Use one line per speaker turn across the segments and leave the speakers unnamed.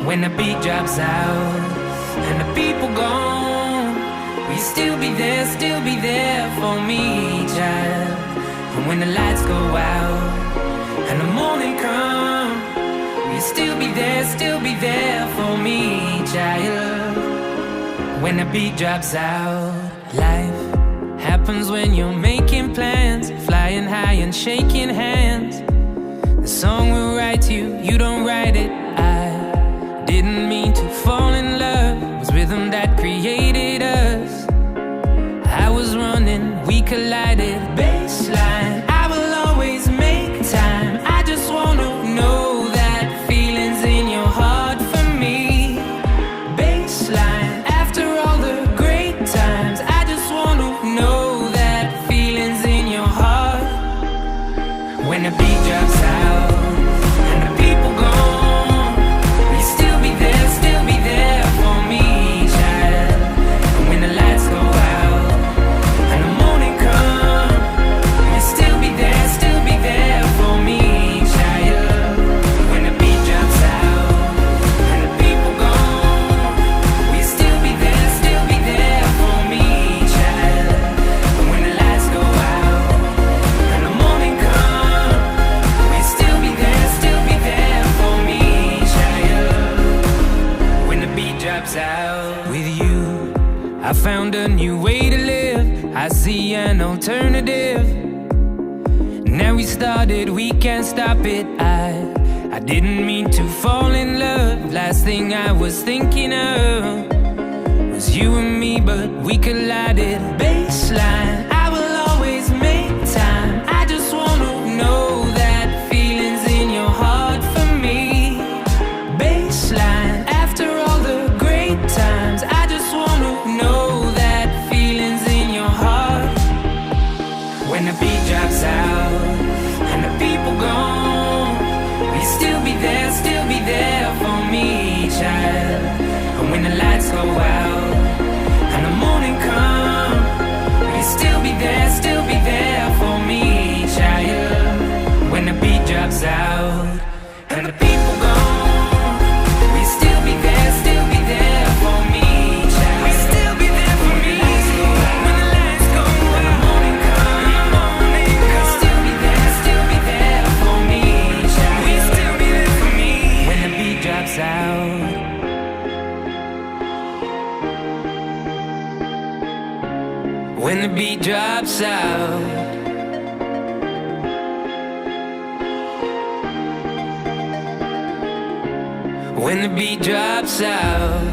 When the beat drops out and the people gone, will you still be there for me, child? And when the lights go out and the morning come, will you still be there for me, child? When the beat drops out, life happens when you're making plans, flying high and shaking hands. The song will write you, you don't write it. I didn't mean to fall in love. It was rhythm that created us. I was running, we collided. Baseline, I will always make time. I just wanna know that feeling's in your heart for me. Baseline, after all the great times, I just wanna know that feeling's in your heart. When the beat drops out and the people gone, will you still be there for me, child? And when the lights go out and the morning come, will you still be there for me, child? When the beat drops out and the people gone, will you still be there for me, child? And when the lights go out and the morning come, will you still be there for me, child? When the beat drops out. With you, I found a new way to live. I see an alternative. Now we started, we can't stop it. I didn't mean to fall in love. Last thing I was thinking of was you and me, but we collided. Baseline, I will always make time. I just wanna know that feeling's in your heart for me. Baseline, after all the great times, I just wanna know that feeling's in your heart. When the beat drops out and the people gone, will you still be there for me, child? And when the lights go out and the morning come, will you still be there for me, child? When the beat drops out and the people gone, will you still be there for me, child? Will you still be there for me? When the lights go out and the morning come, will you still be there for me, child? Will you still be there for me? When the beat drops out. When the beat drops out. When the beat drops out.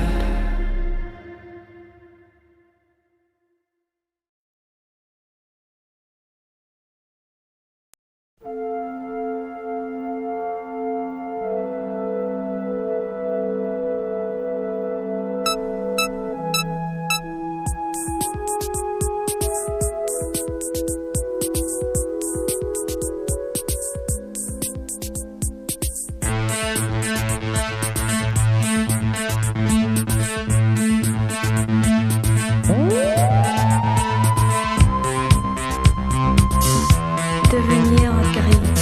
Devenir gris.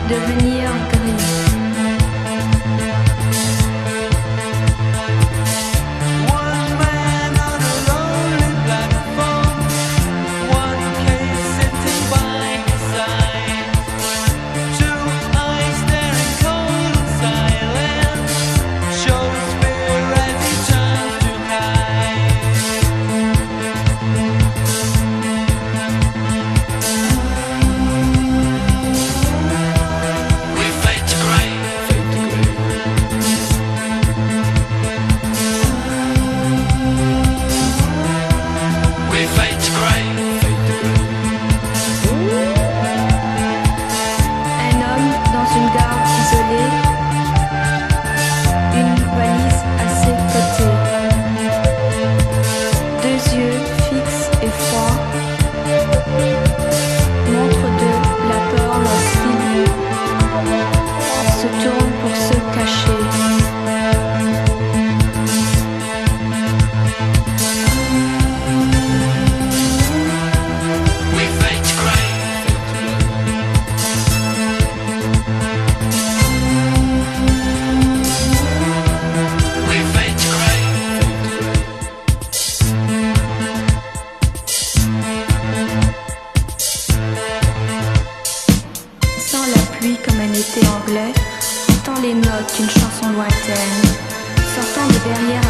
Devenir gris.
One man on a lonely platform, one case sitting by his side, two eyes staring cold in silence, shows fear as he turns to hide. We
qu'une chanson lointaine, sortant de derrière